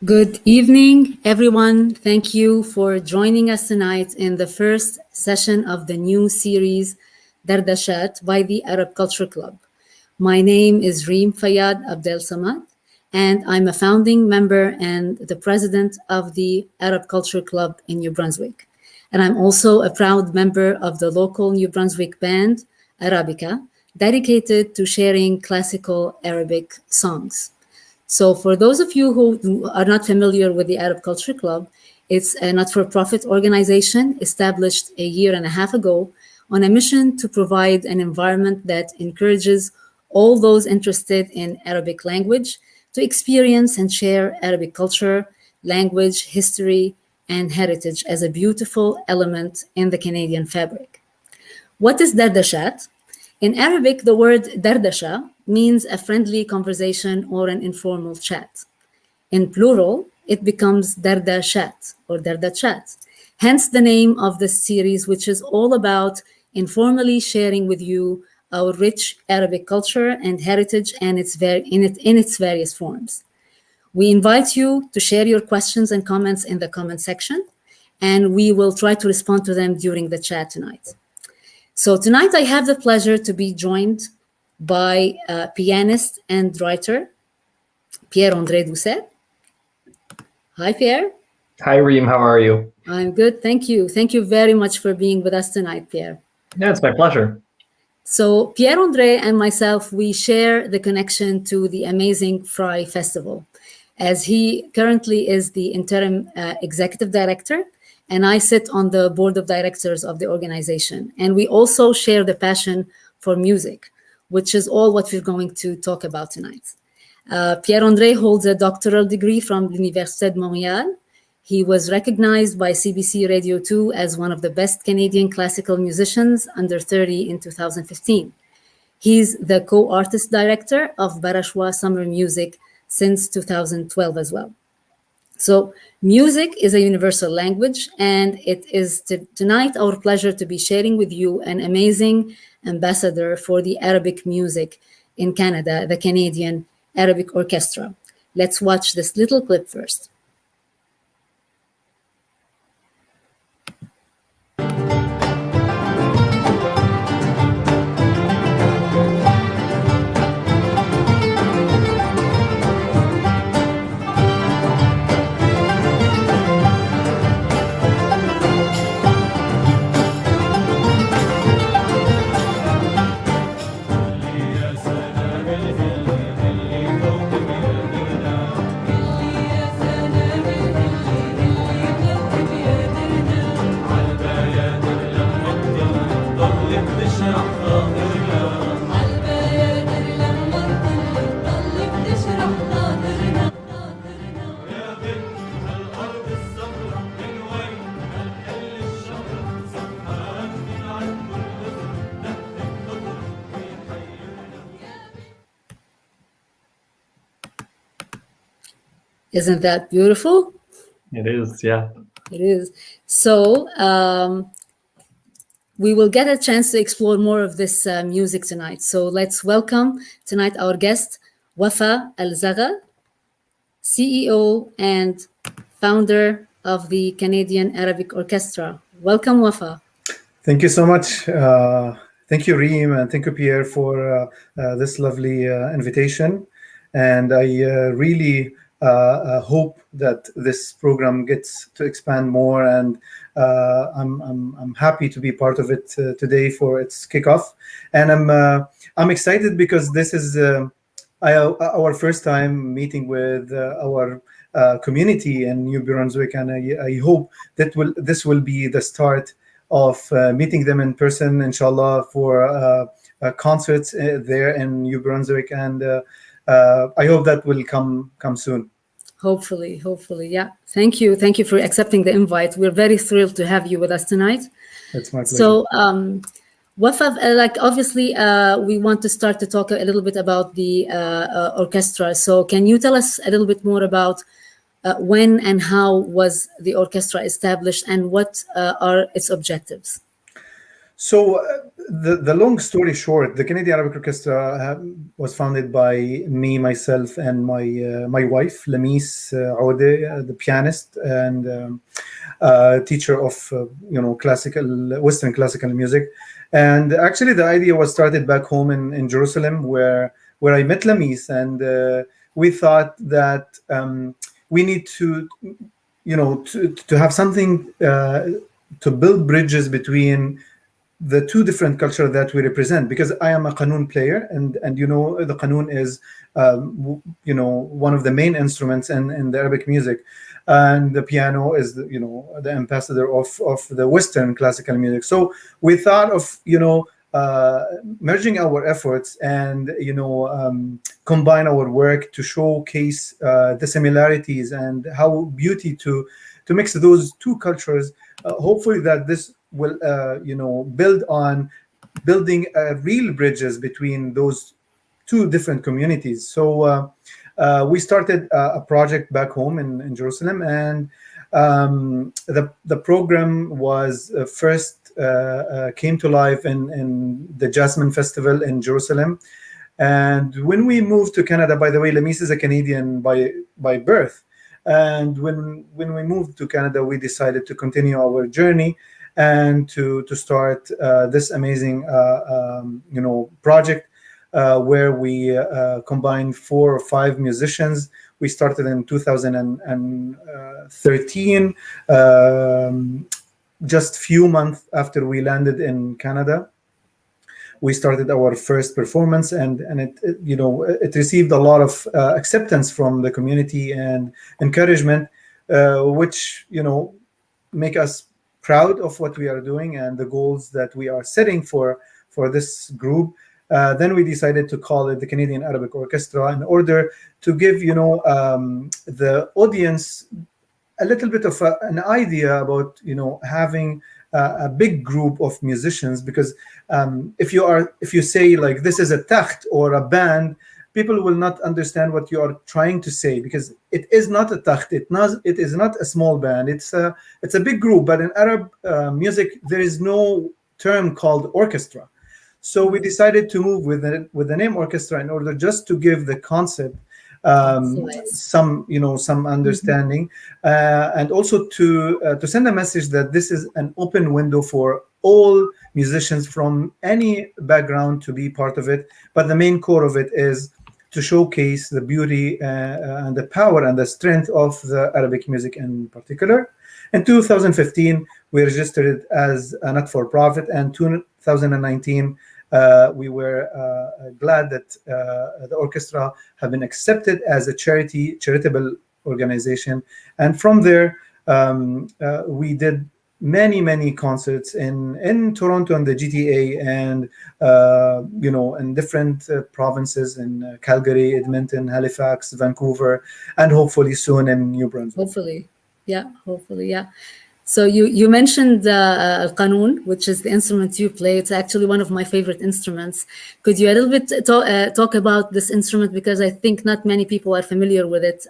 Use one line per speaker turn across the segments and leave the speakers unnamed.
Good evening, everyone. Thank you for joining us tonight in the first session of the new series, DardaCHAT, by the Arab Culture Club. My name is Reem Fayyad Abdel Samad, and I'm a founding member and the president of the Arab Culture Club in New Brunswick. And I'm also a proud member of the local New Brunswick band, Arabica, dedicated to sharing classical Arabic songs. So for those of you who are not familiar with the Arab Culture Club, it's a not-for-profit organization established a year and a half ago on a mission to provide an environment that encourages all those interested in Arabic language to experience and share Arabic culture, language, history, and heritage as a beautiful element in the Canadian fabric. What is DardaCHAT? In Arabic, the word dardasha means a friendly conversation or an informal chat. In plural, it becomes DardaCHAT or DardaCHAT. Hence the name of this series, which is all about informally sharing with you our rich Arabic culture and heritage and in its various forms. We invite you to share your questions and comments in the comment section, and we will try to respond to them during the chat tonight. So tonight I have the pleasure to be joined by pianist and writer, Pierre-André Doucet. Hi, Pierre.
Hi, Reem. How are you?
I'm good, thank you. Thank you very much for being with us tonight, Pierre.
Yeah, it's my pleasure.
So Pierre-André and myself, we share the connection to the amazing Fry Festival, as he currently is the interim executive director, and I sit on the board of directors of the organization. And we also share the passion for music, which is all what we're going to talk about tonight. Pierre-André holds a doctoral degree from l'Université de Montréal. He was recognized by CBC Radio 2 as one of the best Canadian classical musicians under 30 in 2015. He's the co-artist director of Barachois Summer music since 2012 as well. So music is a universal language, and it is tonight our pleasure to be sharing with you an amazing ambassador for the Arabic music in Canada, the Canadian Arabic Orchestra. Let's watch this little clip first. Isn't that beautiful?
It is, yeah.
It is. So we will get a chance to explore more of this music tonight. So let's welcome tonight our guest, Wafa Al Zaghal, CEO and founder of the Canadian Arabic Orchestra. Welcome, Wafa.
Thank you so much. Thank you, Reem, and thank you, Pierre, for this lovely invitation. And I really hope that this program gets to expand more, and I'm happy to be part of it today for its kickoff. And I'm excited because this is our first time meeting with our community in New Brunswick, and I hope that this will be the start of meeting them in person, inshallah, for concerts there in New Brunswick, and I hope that will come soon.
Hopefully, yeah. Thank you for accepting the invite. We're very thrilled to have you with us tonight.
It's my pleasure.
So, Wafa, obviously, we want to start to talk a little bit about the orchestra. So, can you tell us a little bit more about when and how was the orchestra established, and what are its objectives?
So the long story short, the Canadian Arabic Orchestra was founded by me, myself, and my wife, Lamis Aoude, the pianist and teacher of Western classical music. And actually, the idea was started back home in Jerusalem, where I met Lamis, and we thought that we need to have something to build bridges between the two different cultures that we represent, because I am a qanun player, and the qanun is one of the main instruments in the Arabic music, and the piano is the ambassador of the Western classical music. So we thought of merging our efforts and combine our work to showcase the similarities and how beauty to mix those two cultures. Hopefully that this will build on building real bridges between those two different communities. So we started a project back home in Jerusalem, and the program was first came to life in the Jasmine Festival in Jerusalem. And when we moved to Canada, by the way, Lamis is a Canadian by birth. And when we moved to Canada, we decided to continue our journey and to start this amazing project where we combined 4 or 5 musicians. We started in 2013, just few months after we landed in Canada. We started our first performance, and it received a lot of acceptance from the community and encouragement, which make us proud of what we are doing and the goals that we are setting for this group. Then we decided to call it the Canadian Arabic Orchestra in order to give the audience a little bit of an idea about having a big group of musicians, because if you say like this is a taht or a band, people will not understand what you are trying to say, because it is not a taht, it is not a small band, it's a big group. But in Arab music there is no term called orchestra, so we decided to move with the name orchestra in order just to give the concept some understanding, and also to send a message that this is an open window for all musicians from any background to be part of it. But the main core of it is to showcase the beauty and the power and the strength of the Arabic music in particular. In 2015, we registered it as a not-for-profit, and 2019 we were glad that the orchestra have been accepted as a charitable organization. And from there, we did many concerts in Toronto and the GTA, and in different provinces in Calgary, Edmonton, Halifax, Vancouver, and hopefully soon in New Brunswick.
Hopefully, yeah. So you mentioned al-qanun, which is the instrument you play. It's actually one of my favorite instruments. Could you a little bit talk about this instrument, because I think not many people are familiar with it,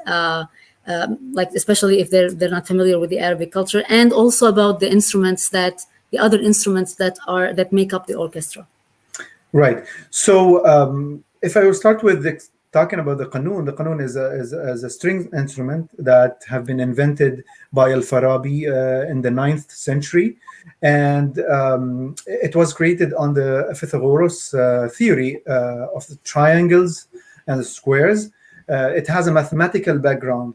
especially if they're not familiar with the Arabic culture, and also about the other instruments that make up the orchestra.
Right. So if I will start with talking about the qanun is a string instrument that have been invented by Al-Farabi in the 9th century, and it was created on the Pythagoras theory of the triangles and the squares. It has a mathematical background.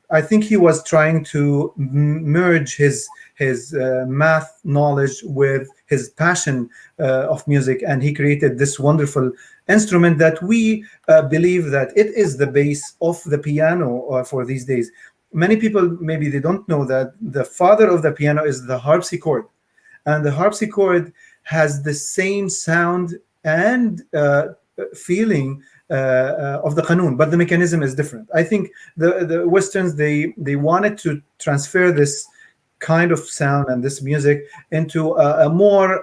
I think he was trying to merge his math knowledge with his passion of music, and he created this wonderful instrument that we believe that it is the base of the piano for these days. Many people, maybe they don't know that the father of the piano is the harpsichord, and the harpsichord has the same sound and feeling of the qanun, but the mechanism is different. I think the Westerns, they wanted to transfer this kind of sound and this music into a more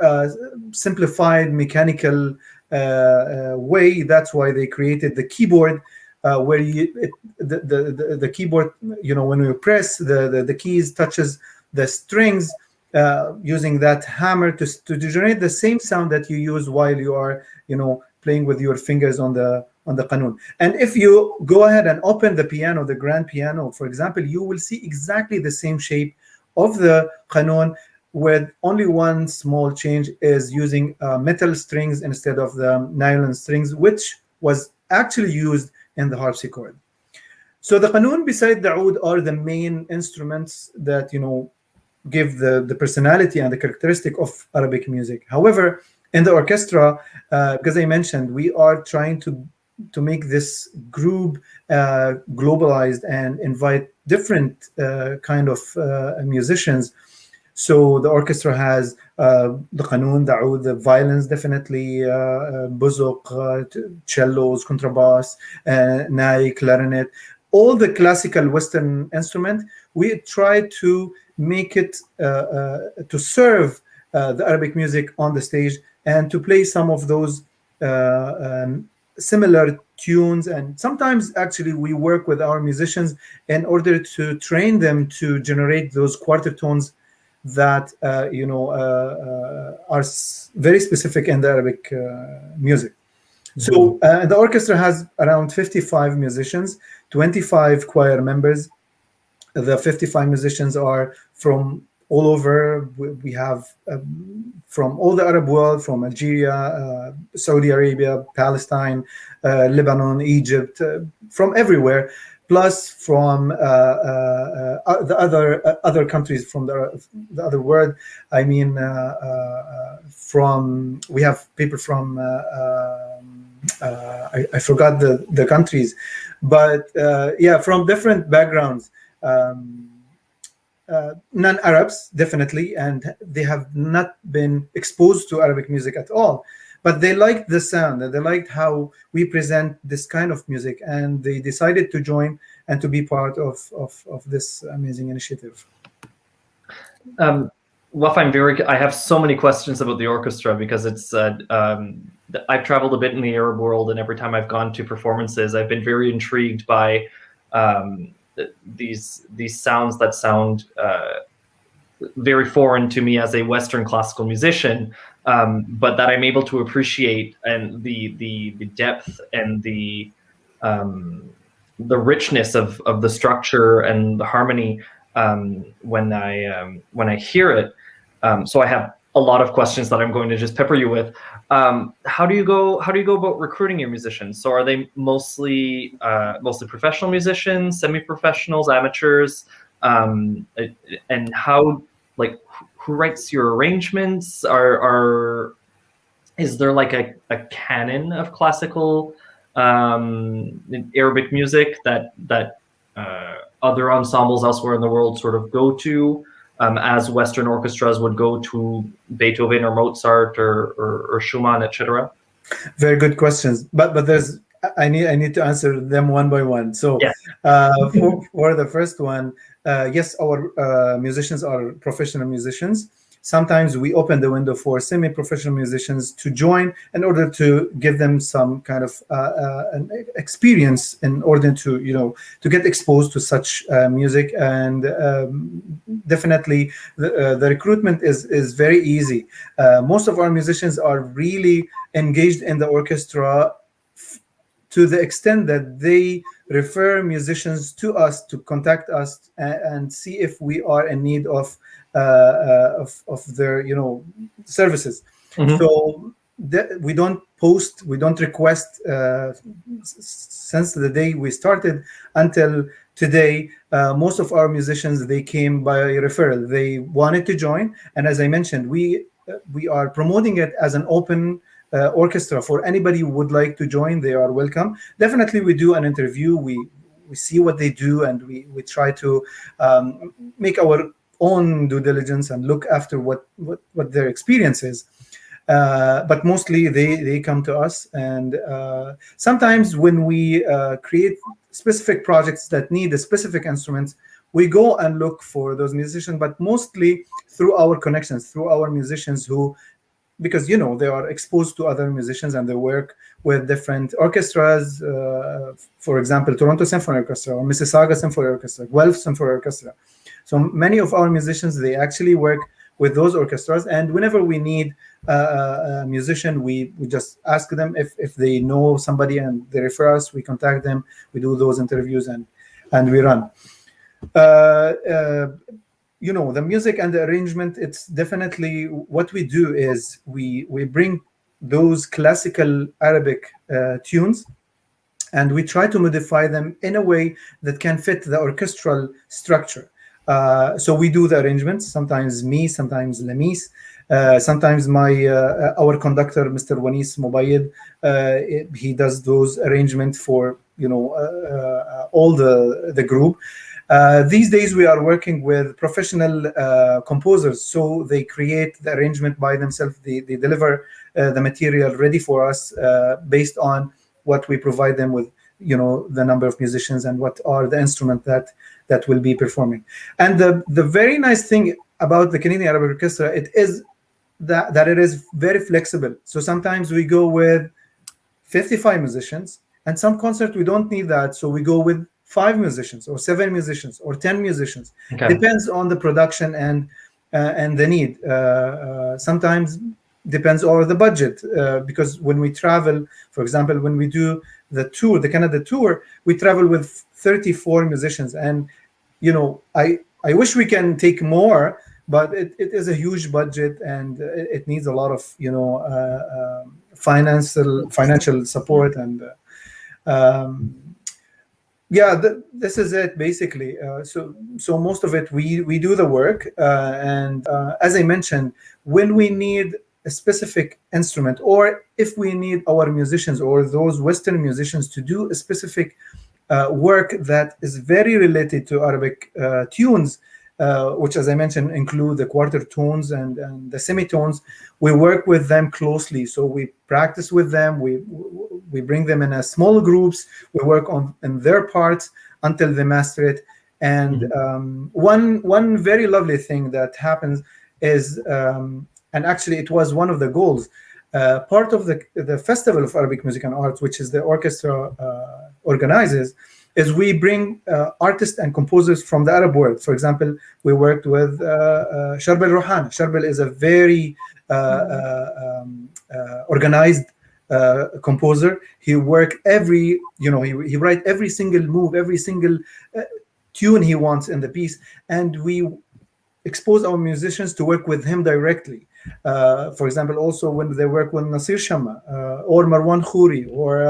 simplified mechanical way. That's why they created the keyboard, where the keyboard, when you press the keys touches the strings, using that hammer to generate the same sound that you use while you are, playing with your fingers on the qanun. And if you go ahead and open the piano, the grand piano, for example, you will see exactly the same shape of the qanun, with only one small change, is using metal strings instead of the nylon strings, which was actually used in the harpsichord. So the qanun beside the oud are the main instruments that give the personality and the characteristic of Arabic music. However, in the orchestra, because I mentioned, we are trying to make this group globalized and invite different kind of musicians. So the orchestra has the qanun, the oud, the violins, definitely, buzuq, cellos, contrabass, nai, clarinet, all the classical Western instrument. We try to make it to serve the Arabic music on the stage, and to play some of those similar tunes. And sometimes actually we work with our musicians in order to train them to generate those quarter tones that are very specific in the Arabic music. So the orchestra has around 55 musicians, 25 choir members. The 55 musicians are from all over. We have from all the Arab world, from Algeria, Saudi Arabia, Palestine, Lebanon, Egypt, from everywhere, plus from the other countries from the other world. I mean, we have people from I forgot the countries, but from different backgrounds. Non-Arabs, definitely, and they have not been exposed to Arabic music at all, but they liked the sound and they liked how we present this kind of music, and they decided to join and to be part of this amazing initiative.
Wafa, I have so many questions about the orchestra, because it's I've traveled a bit in the Arab world, and every time I've gone to performances, I've been very intrigued by these sounds that sound very foreign to me as a Western classical musician, but that I'm able to appreciate, and the depth and the richness of the structure and the harmony when I hear it. So I have a lot of questions that I'm going to just pepper you with. How do you go about recruiting your musicians? So are they mostly professional musicians, semi-professionals, amateurs? And how, who writes your arrangements? Is there like a canon of classical Arabic music that other ensembles elsewhere in the world sort of go to? As Western orchestras would go to Beethoven or Mozart or Schumann, etc.? Very
good questions, but there's I need to answer them one by one. So
yes.
For the first one, yes, our musicians are professional musicians. Sometimes we open the window for semi-professional musicians to join in order to give them some kind of an experience, in order to get exposed to such music. And definitely the recruitment is very easy. Most of our musicians are really engaged in the orchestra to the extent that they refer musicians to us, to contact us and see if we are in need of their services. Mm-hmm. So we don't post, we don't request since the day we started until today. Most of our musicians, they came by referral. They wanted to join, and as I mentioned, we are promoting it as an open orchestra. For anybody who would like to join, they are welcome. Definitely we do an interview, we see what they do, and we try to make our own due diligence and look after what their experience is. But mostly they come to us, and sometimes when we create specific projects that need a specific instrument, we go and look for those musicians, but mostly through our connections, through our musicians who, because they are exposed to other musicians and they work with different orchestras, for example, Toronto Symphony Orchestra or Mississauga Symphony Orchestra, Guelph Symphony Orchestra. So many of our musicians, they actually work with those orchestras. And whenever we need a musician, we just ask them if they know somebody and they refer us. We contact them, we do those interviews, and we run. The music and the arrangement, it's definitely what we do is we bring those classical Arabic tunes, and we try to modify them in a way that can fit the orchestral structure. So we do the arrangements, sometimes me, sometimes Lamis, sometimes our conductor, Mr. Wanis Mubayid, he does those arrangements for all the group. These days we are working with professional composers, so they create the arrangement by themselves. They deliver the material ready for us based on what we provide them with, the number of musicians and what are the instruments that will be performing. And the very nice thing about the Canadian Arabic Orchestra, it is that it is very flexible. So sometimes we go with 55 musicians, and some concerts we don't need that, so we go with 5 musicians or 7 musicians or 10 musicians.
Okay.
Depends on the production and the need. Sometimes depends on the budget, because when we travel, for example, when we do the tour, the Canada tour, we travel with 34 musicians, and I wish we can take more, but it is a huge budget, and it needs a lot of financial support, and this is it basically. So most of it we do the work, and as I mentioned, when we need a specific instrument, or if we need our musicians or those Western musicians to do a specific work that is very related to Arabic tunes, which, as I mentioned, include the quarter tones and the semitones, we work with them closely. So we practice with them. We bring them in a small groups. We work in their parts until they master it. And one very lovely thing that happens is, and actually it was one of the goals, part of the Festival of Arabic Music and Arts, which is the orchestra organizes, is we bring artists and composers from the Arab world. For example, we worked with Sharbel Rohan. Sharbel is a very organized composer. He work he write every single move, every single tune he wants in the piece, and we expose our musicians to work with him directly. For example, also when they work with Nasir Shamma or Marwan Khouri or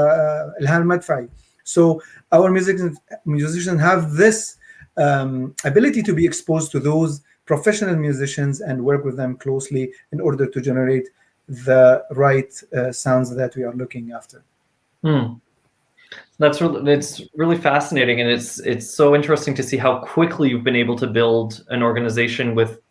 Ilhan Madfai. So our musicians have this ability to be exposed to those professional musicians and work with them closely in order to generate the right sounds that we are looking after.
It's really fascinating, and it's so interesting to see how quickly you've been able to build an organization with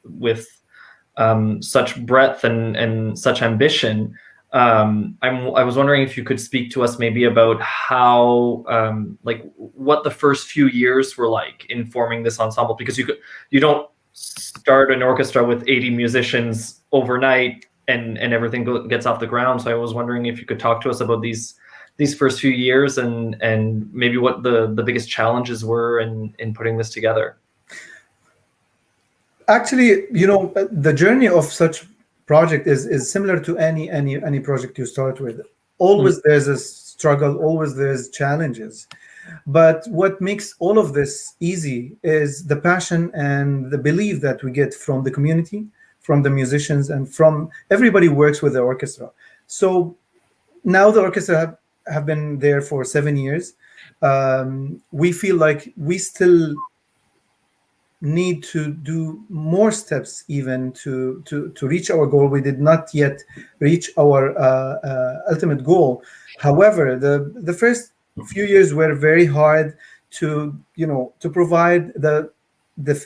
such breadth and such ambition. I was wondering if you could speak to us maybe about how, what the first few years were like in forming this ensemble, because you don't start an orchestra with 80 musicians overnight and everything gets off the ground. So I was wondering if you could talk to us about these first few years and maybe what the biggest challenges were in putting this together.
Actually, the journey of such project is similar to any project you start with. Always there's a struggle, always there's challenges. But what makes all of this easy is the passion and the belief that we get from the community, from the musicians, and from everybody who works with the orchestra. So now the orchestra have been there for 7 years. We feel like we still need to do more steps even to reach our goal. We did not yet reach our ultimate goal. However, the first few years were very hard to provide the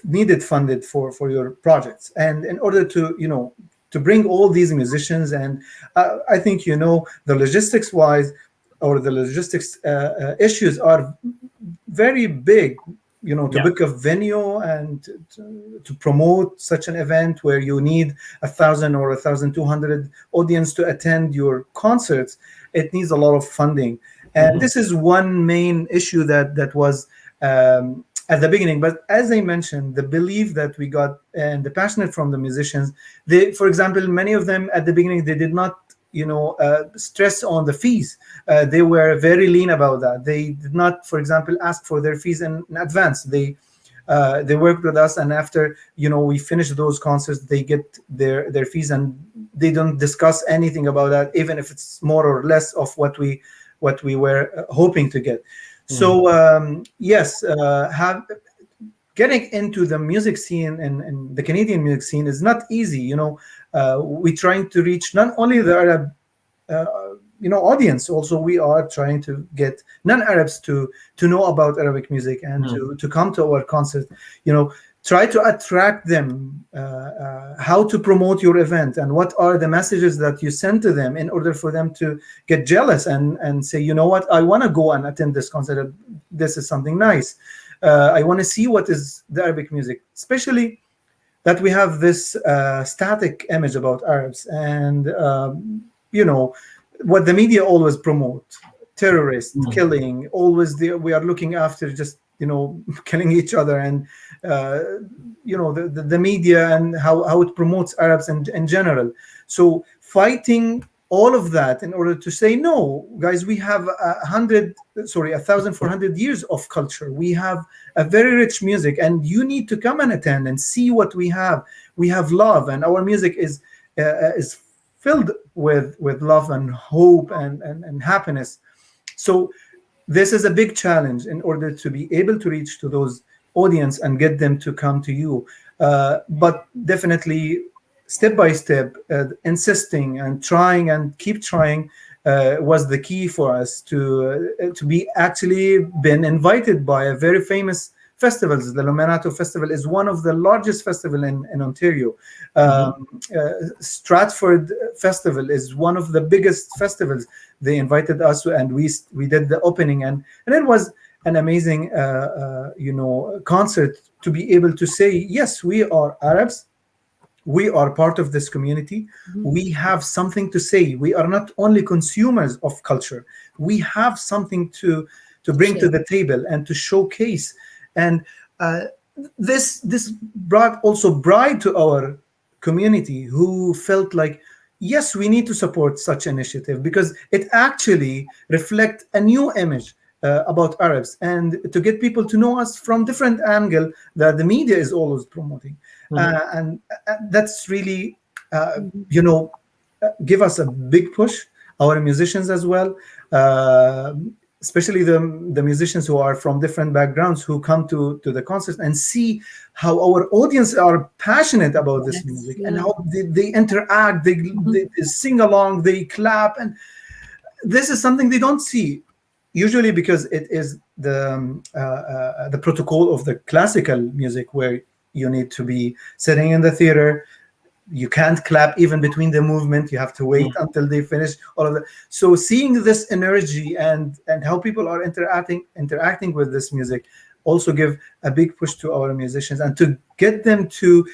needed funded for your projects, and in order to bring all these musicians, and I think the logistics wise, or the logistics issues are very big, to book a venue and to promote such an event where you need 1,000 or 1,200 audience to attend your concerts. It needs a lot of funding. And this is one main issue that was at the beginning. But as I mentioned, the belief that we got and the passion from the musicians, they, for example, many of them at the beginning, they did not, stress on the fees. They were very lean about that. They did not, for example, ask for their fees in advance. They worked with us, and after we finish those concerts, they get their fees, and they don't discuss anything about that, even if it's more or less of what we were hoping to get. So yes, getting into the music scene and the Canadian music scene is not easy. We're trying to reach not only the Arab audience, also we are trying to get non-Arabs to know about Arabic music and to come to our concert. Try to attract them, how to promote your event, and what are the messages that you send to them in order for them to get jealous and say, you know what, I want to go and attend this concert. This is something nice. I want to see what is the Arabic music, especially that we have this static image about Arabs, and what the media always promote: terrorists, killing. Always we are looking after just killing each other, and the media and how it promotes Arabs in general. So fighting all of that in order to say, no, guys, we have 1,400 years of culture. We have a very rich music, and you need to come and attend and see what we have. We have love, and our music is filled with love and hope and happiness. So this is a big challenge in order to be able to reach to those audience and get them to come to you. But definitely, step by step, insisting and trying and keep trying was the key for us to be actually been invited by a very famous festivals. The Luminato Festival is one of the largest festival in Ontario. Stratford Festival is one of the biggest festivals. They invited us, and we did the opening, and it was an amazing concert to be able to say, yes, we are Arabs. We are part of this community. We have something to say. We are not only consumers of culture. We have something to bring to the table and to showcase. And this brought pride to our community, who felt like, yes, we need to support such initiative because it actually reflects a new image about Arabs, and to get people to know us from different angle that the media is always promoting. And that's really, give us a big push. Our musicians as well, especially the musicians who are from different backgrounds, who come to the concerts and see how our audience are passionate about this music, and how they interact, they sing along, they clap, and this is something they don't see usually, because it is the protocol of the classical music, where you need to be sitting in the theater. You can't clap even between the movement. You have to wait until they finish all of that. So seeing this energy and how people are interacting with this music also give a big push to our musicians, and to get them to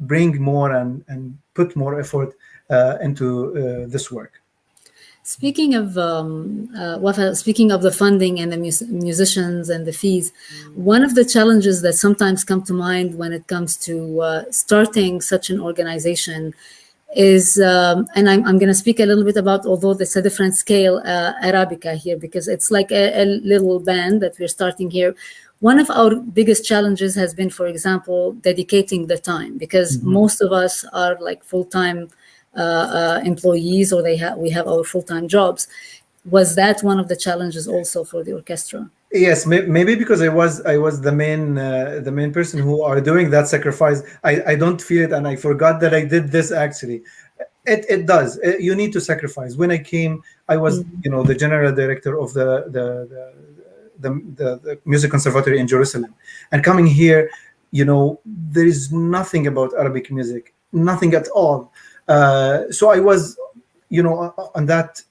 bring more and put more effort into this work.
Speaking of Wafa, speaking of the funding and the musicians and the fees, one of the challenges that sometimes come to mind when it comes to starting such an organization is, and I'm going to speak a little bit about, although it's a different scale, Arabica here, because it's like a little band that we're starting here. One of our biggest challenges has been, for example, dedicating the time, because most of us are like full-time employees, or we have our full-time jobs. Was that one of the challenges also for the orchestra?
Yes, maybe because I was the main person who are doing that sacrifice. I don't feel it, and I forgot that I did this. Actually, it does. You need to sacrifice. When I came, I was the general director of the music conservatory in Jerusalem, and coming here, there is nothing about Arabic music, nothing at all. So I was, on that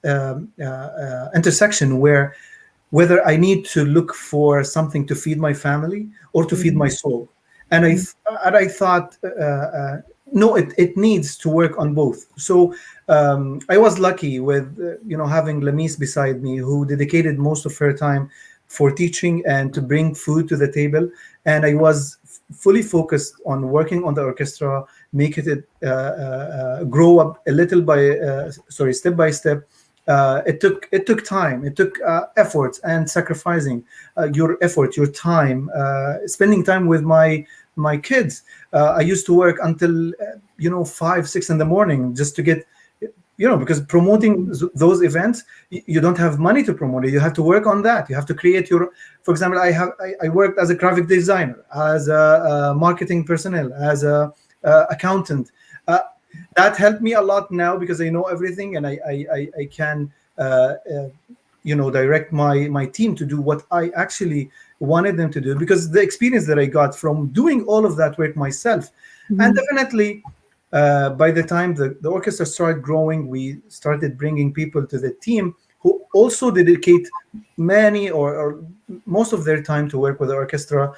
intersection where whether I need to look for something to feed my family or to feed my soul, and I thought, no, it needs to work on both. So I was lucky with having Lamis beside me, who dedicated most of her time for teaching and to bring food to the table. And I was fully focused on working on the orchestra, make it grow up a little step by step. It took time, it took effort and sacrificing your effort, your time, spending time with my kids. I used to work until 5, 6 in the morning just to get, because promoting those events, you don't have money to promote it. You have to work on that. You have to create your. For example, I worked as a graphic designer, as a marketing personnel, as a accountant. That helped me a lot now because I know everything, and I can direct my team to do what I actually wanted them to do, because the experience that I got from doing all of that work myself. And definitely by the time the orchestra started growing, we started bringing people to the team who also dedicate many or most of their time to work with the orchestra,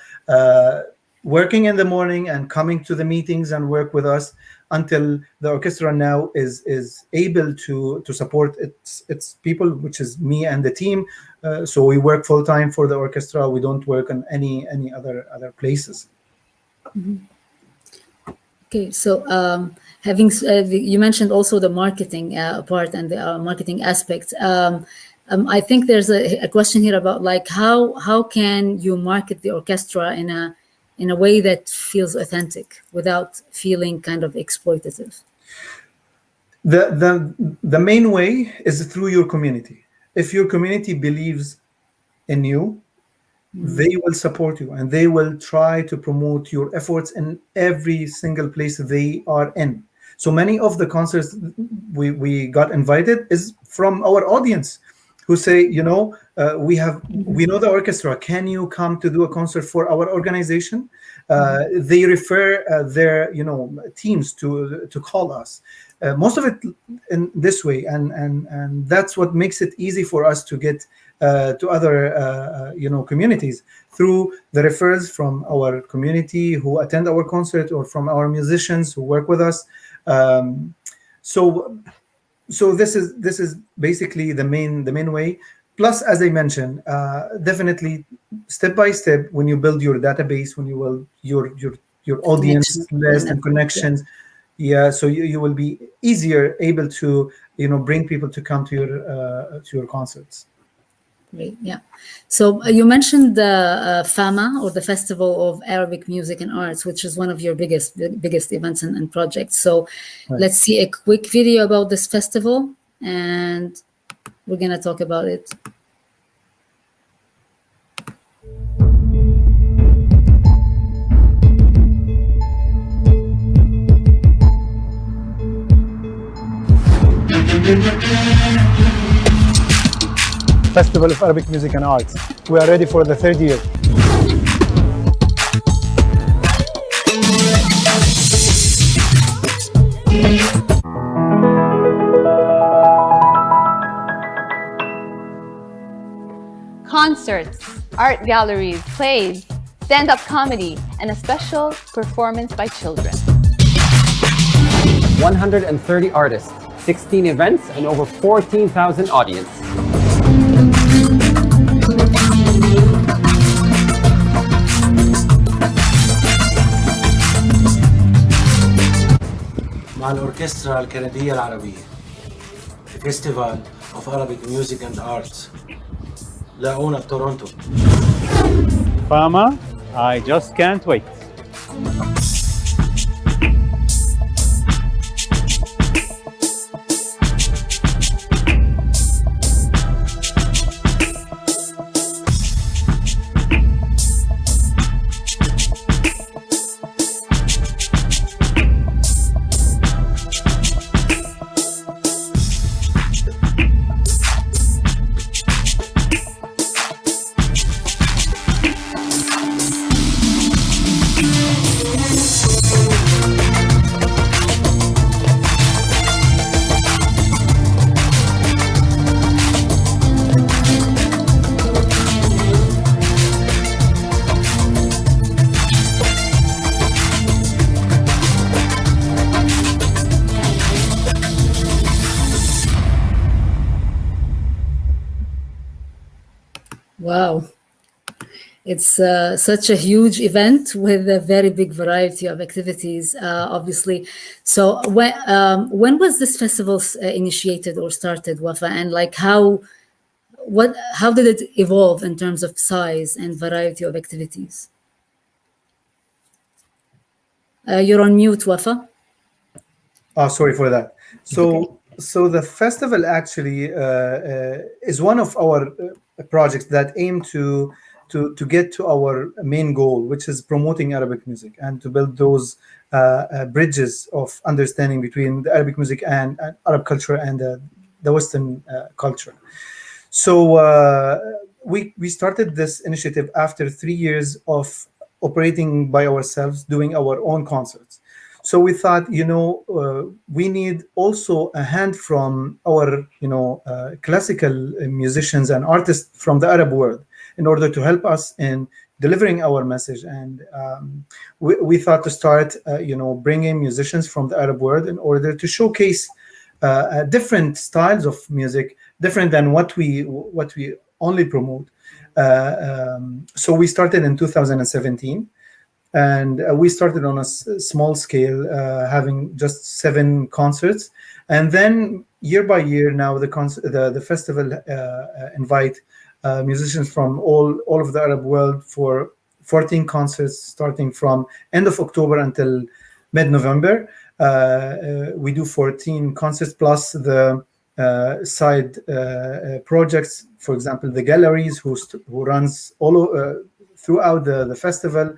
working in the morning and coming to the meetings and work with us until the orchestra now is able to support its people, which is me and the team. So we work full time for the orchestra. We don't work on any other places.
Okay, so you mentioned also the marketing part and the marketing aspect. I think there's a question here about like how can you market the orchestra in a way that feels authentic without feeling kind of exploitative?
The main way is through your community. If your community believes in you, they will support you and they will try to promote your efforts in every single place they are in. So many of the concerts we got invited is from our audience who say, we know the orchestra. Can you come to do a concert for our organization? They refer their teams to call us. Most of it in this way, and that's what makes it easy for us to get to other communities through the referrals from our community who attend our concert or from our musicians who work with us. So this is basically the main way. Plus, as I mentioned, definitely step by step, when you build your database, when you will your audience list and connections, so you will be easier able to bring people to come to your concerts.
Great, yeah. So you mentioned the FAMA, or the Festival of Arabic Music and Arts, which is one of your biggest events and projects. So Let's see a quick video about this festival, and we're gonna talk about it.
Festival of Arabic Music and Arts. We are ready for the third year.
Concerts, art galleries, plays, stand-up comedy, and a special performance by children.
130 artists, 16 events, and over 14,000 audience.
مع الأوركسترا الكندية العربية Festival of Arabic Music and Arts. لاقونا بتورونتو.
FAMA, I just can't wait.
Wow, It's such a huge event with a very big variety of activities, obviously. So when was this festival initiated or started, Wafa? And like how did it evolve in terms of size and variety of activities? You're on mute, Wafa.
Oh, sorry for that. So the festival actually is one of our projects that aim to get to our main goal, which is promoting Arabic music and to build those bridges of understanding between the Arabic music and Arab culture and the Western culture. So we started this initiative after 3 years of operating by ourselves, doing our own concerts. So we thought, we need also a hand from our, classical musicians and artists from the Arab world in order to help us in delivering our message. And we thought to start, bringing musicians from the Arab world in order to showcase different styles of music, different than what we only promote. So we started in 2017. And we started on a small scale, having just 7 concerts. And then year by year now, the festival invite musicians from all of the Arab world for 14 concerts, starting from end of October until mid-November. We do 14 concerts plus the side projects. For example, the galleries who runs all throughout the festival.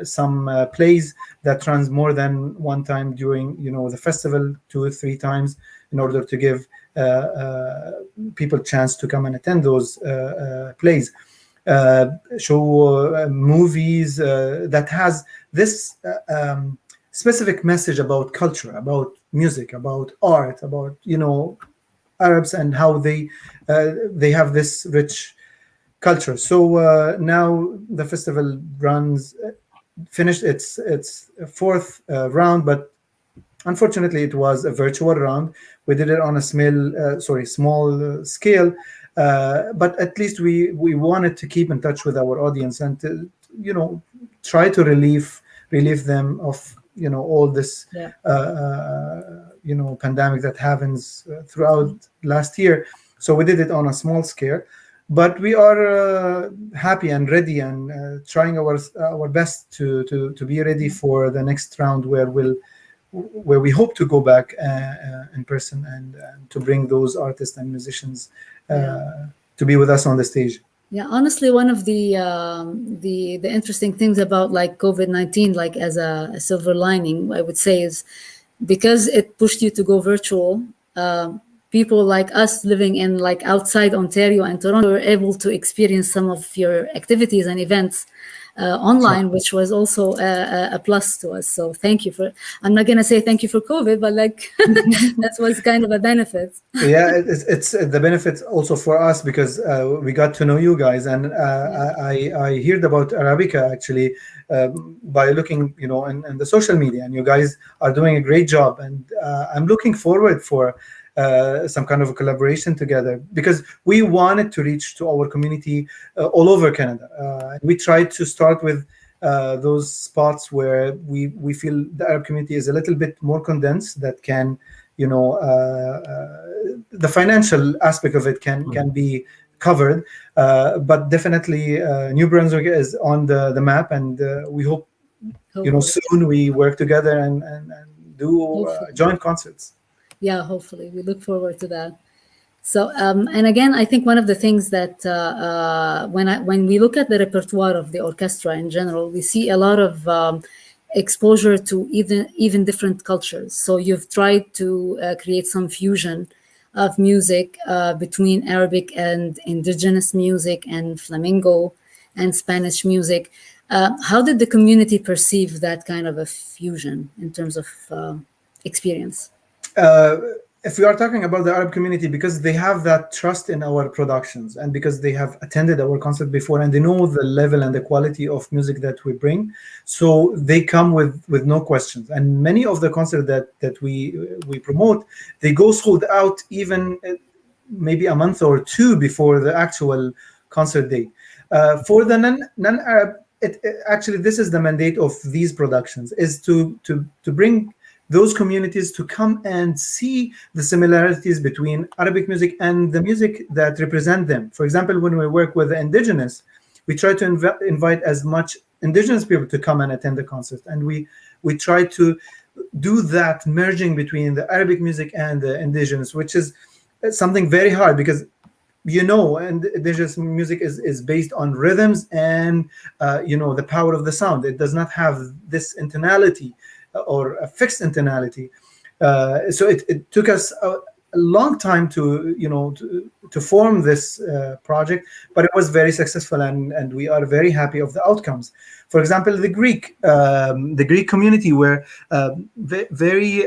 Some plays that runs more than one time during the festival, 2 or 3 times, in order to give people chance to come and attend those plays. Show movies that has this specific message about culture, about music, about art, about Arabs and how they have this rich culture. So now the festival finished its 4th round, but unfortunately it was a virtual round. We did it on a small scale, but at least we wanted to keep in touch with our audience and to try to relieve them of all this pandemic that happens throughout last year. So we did it on a small scale. But we are happy and ready and trying our best to be ready for the next round where we hope to go back in person and to bring those artists and musicians to be with us on the stage.
Yeah, honestly, one of the interesting things about like COVID-19, like as a silver lining, I would say, is because it pushed you to go virtual. People like us living in like outside Ontario and Toronto were able to experience some of your activities and events online, which was also a plus to us. So thank you I'm not going to say thank you for COVID, but like that was kind of a benefit.
Yeah, it's the benefit also for us because we got to know you guys. And I heard about Arabica actually by looking, in the social media, and you guys are doing a great job. And I'm looking forward for some kind of a collaboration together because we wanted to reach to our community all over Canada. We tried to start with those spots where we feel the Arab community is a little bit more condensed, that can, the financial aspect of it can be covered. But definitely New Brunswick is on the map, and we hope, soon we work together and do joint concerts.
Yeah, hopefully. We look forward to that. So, and again, I think one of the things that when we look at the repertoire of the orchestra in general, we see a lot of exposure to even different cultures. So you've tried to create some fusion of music between Arabic and indigenous music and flamenco and Spanish music. How did the community perceive that kind of a fusion in terms of experience?
If we are talking about the Arab community, because they have that trust in our productions and because they have attended our concert before and they know the level and the quality of music that we bring, so they come with no questions. And many of the concerts that we promote, they go sold out even maybe a month or 2 before the actual concert day. For the non-Arab, actually this is the mandate of these productions, is to bring those communities to come and see the similarities between Arabic music and the music that represent them. For example, when we work with the indigenous, we try to invite as much indigenous people to come and attend the concert, and we try to do that merging between the Arabic music and the indigenous, which is something very hard, because and indigenous music is based on rhythms and the power of the sound. It does not have this internality or a fixed internality. So it took us a long time to form this project, but it was very successful, and we are very happy of the outcomes. For example, the Greek community were very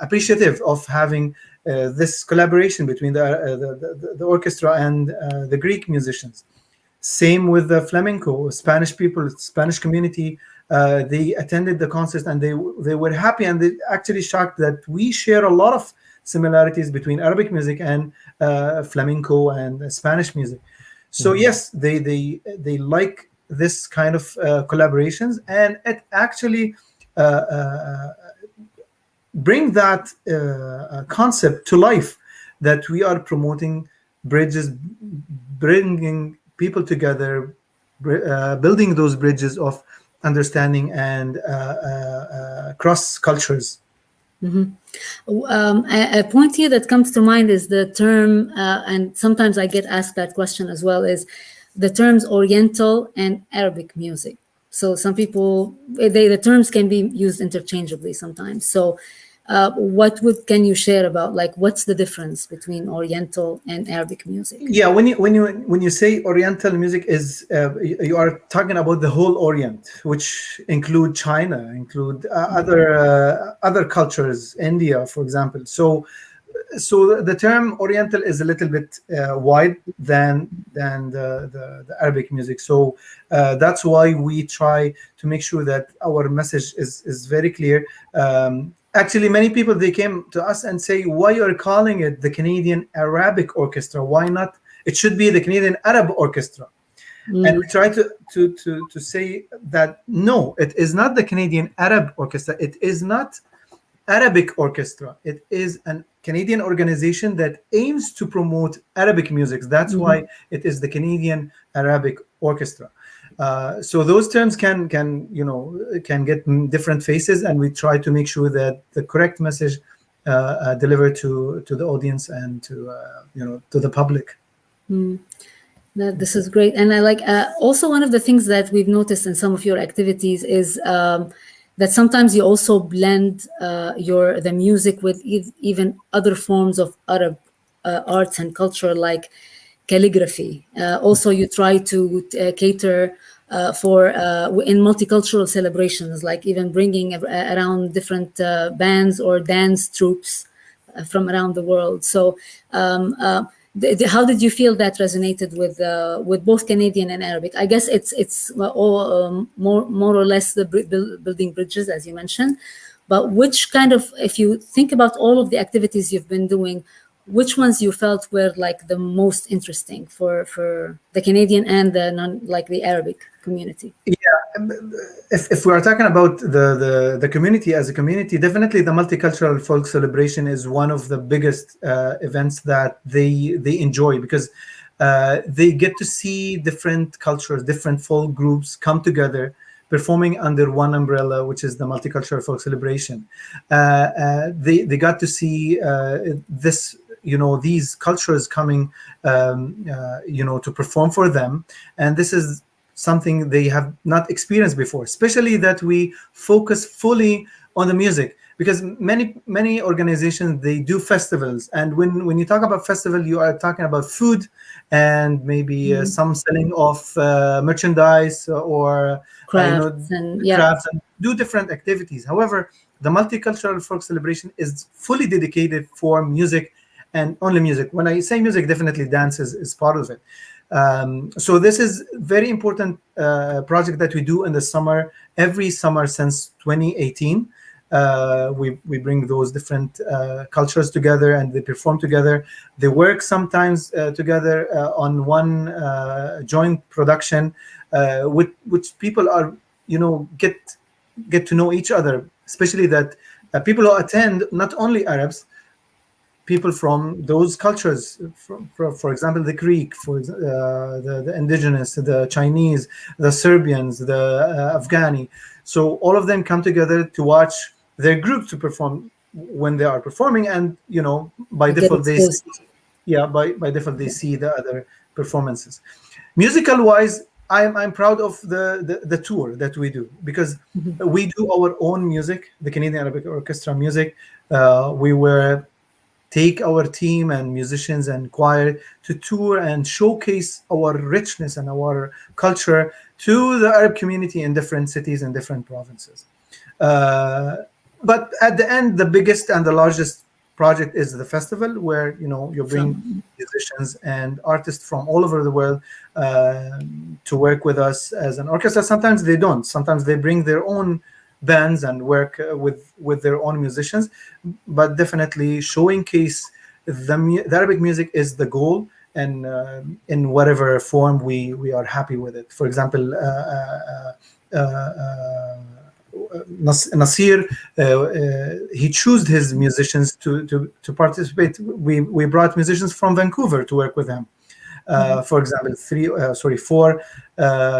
appreciative of having this collaboration between the orchestra and the Greek musicians. Same with the flamenco, Spanish people, Spanish community. They attended the concert and they were happy, and they actually shocked that we share a lot of similarities between Arabic music and flamenco and Spanish music. So yes, they like this kind of collaborations, and it actually bring that concept to life, that we are promoting bridges, bringing people together, building those bridges of understanding and cross cultures.
A point here that comes to mind is the term, and sometimes I get asked that question as well, is the terms Oriental and Arabic music. So some people, the terms can be used interchangeably sometimes. So can you share about, like, what's the difference between Oriental and Arabic music?
Yeah, when you say Oriental music, is you are talking about the whole Orient, which include China, include other cultures, India, for example. So the term Oriental is a little bit wide than the Arabic music. So that's why we try to make sure that our message is very clear. Actually, many people, they came to us and say, why you're calling it the Canadian Arabic Orchestra? Why not? It should be the Canadian Arab Orchestra. And we try to say that, no, it is not the Canadian Arab Orchestra. It is not Arabic Orchestra. It is a Canadian organization that aims to promote Arabic music. That's why it is the Canadian Arabic Orchestra. So those terms can get different faces, and we try to make sure that the correct message delivered to the audience and to the public.
This is great. And I like also one of the things that we've noticed in some of your activities is that sometimes you also blend the music with even other forms of Arab arts and culture, like calligraphy. Also, you try to cater for in multicultural celebrations, like even bringing around different bands or dance troupes from around the world. So how did you feel that resonated with both Canadian and Arabic? I guess it's all more or less the building bridges, as you mentioned. But which kind of, if you think about all of the activities you've been doing, which ones you felt were like the most interesting for the Canadian and the Arabic community?
Yeah, if we are talking about the community as a community, definitely the multicultural folk celebration is one of the biggest events that they enjoy, because they get to see different cultures, different folk groups come together, performing under one umbrella, which is the multicultural folk celebration. They got to see these cultures coming, to perform for them, and this is something they have not experienced before. Especially that we focus fully on the music, because many organizations, they do festivals, and when you talk about festival, you are talking about food and maybe some selling of merchandise or
crafts and
do different activities. However, the multicultural folk celebration is fully dedicated for music and only music. When I say music, definitely dance is part of it. So this is very important project that we do in the summer, every summer since 2018. We bring those different cultures together, and they perform together. They work sometimes together on one joint production, which people are, get to know each other, especially that people who attend, not only Arabs, people from those cultures, for example, the Greek, the indigenous, the Chinese, the Serbians, the Afghani. So all of them come together to watch their group to perform when they are performing, and by default they see the other performances. Musical wise, I'm proud of the tour that we do, because we do our own music, the Canadian Arabic Orchestra music. We take our team and musicians and choir to tour and showcase our richness and our culture to the Arab community in different cities and different provinces. But at the end, the biggest and the largest project is the festival, where you bring musicians and artists from all over the world to work with us as an orchestra. Sometimes they don't. Sometimes they bring their own bands and work with their own musicians, but definitely showcase the Arabic music is the goal, and in whatever form we are happy with it. For example, Nasir, he chose his musicians to participate. We brought musicians from Vancouver to work with him. For example, four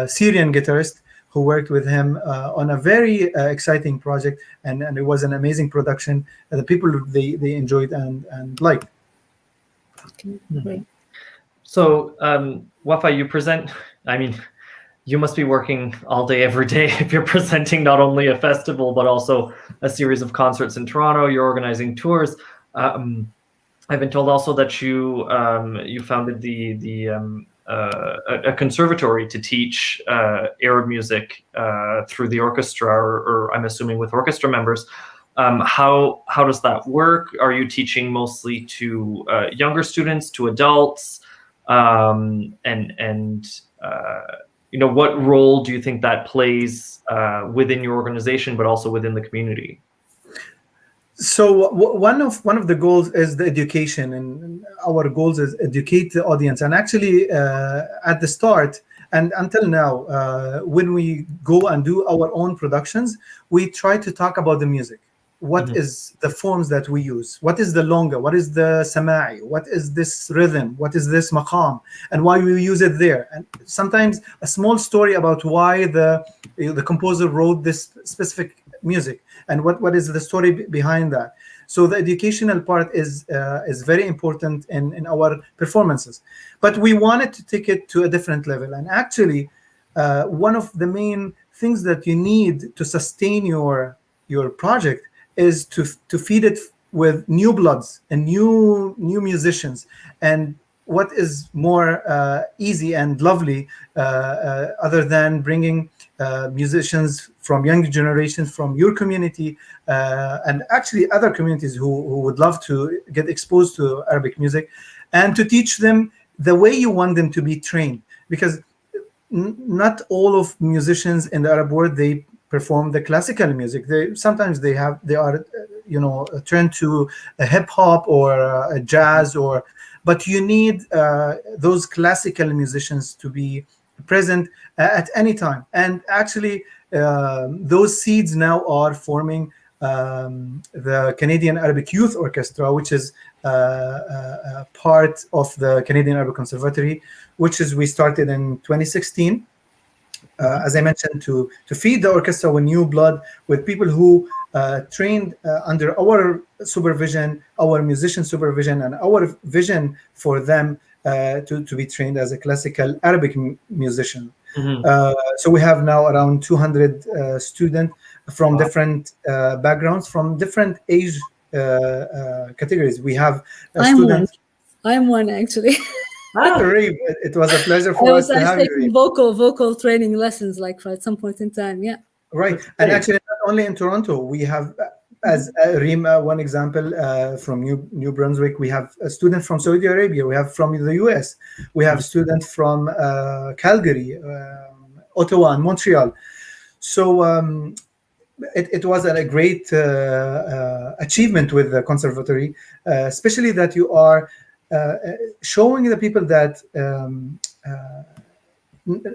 Syrian guitarists who worked with him on a very exciting project, and it was an amazing production. The people they enjoyed and liked.
Okay, great.
So Wafa, you present. You must be working all day, every day, if you're presenting not only a festival but also a series of concerts in Toronto. You're organizing tours. I've been told also that you founded a conservatory to teach Arab music through the orchestra, or I'm assuming with orchestra members. How does that work? Are you teaching mostly to younger students, to adults, what role do you think that plays within your organization, but also within the community?
So one of the goals is the education, and our goals is educate the audience. And actually, at the start and until now, when we go and do our own productions, we try to talk about the music. What is the forms that we use? What is the longa? What is the sama'i? What is this rhythm? What is this maqam? And why we use it there? And sometimes a small story about why the composer wrote this specific music, and what is the story behind that. So the educational part is very important in our performances. But we wanted to take it to a different level. And actually, one of the main things that you need to sustain your project is to feed it with new bloods and new musicians. And what is more easy and lovely other than bringing musicians from younger generations, from your community, and actually other communities who would love to get exposed to Arabic music, and to teach them the way you want them to be trained. Because not all of musicians in the Arab world, they perform the classical music. Sometimes they are turned to a hip hop or a jazz, but you need those classical musicians to be present at any time. And actually, those seeds now are forming the Canadian Arabic Youth Orchestra, which is part of the Canadian Arabic Conservatory, which we started in 2016. As I mentioned, to feed the orchestra with new blood, with people who trained under our supervision, our musician supervision, and our vision for them to be trained as a classical Arabic musician. So we have now around 200 students from different backgrounds, from different age categories. We have students.
I'm one actually.
Reem, it was a pleasure for us to have you.
I was taking vocal training lessons at some point in time. Yeah.
Right, and actually not only in Toronto, we have, as Reem, one example from New Brunswick. We have a student from Saudi Arabia. We have from the US. We have students from Calgary, Ottawa, and Montreal. So it was a great achievement with the conservatory, especially that you are showing the people that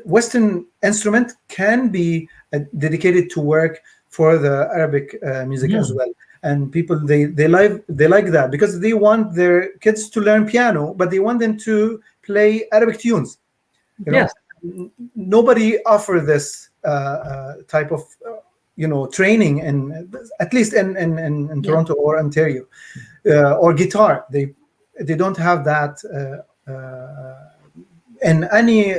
Western instrument can be dedicated to work for the Arabic music as well. And people they like that because they want their kids to learn piano, but they want them to play Arabic tunes. You know? Yes. Nobody offer this type of training, and at least in Toronto or Ontario, or guitar. They don't have that in any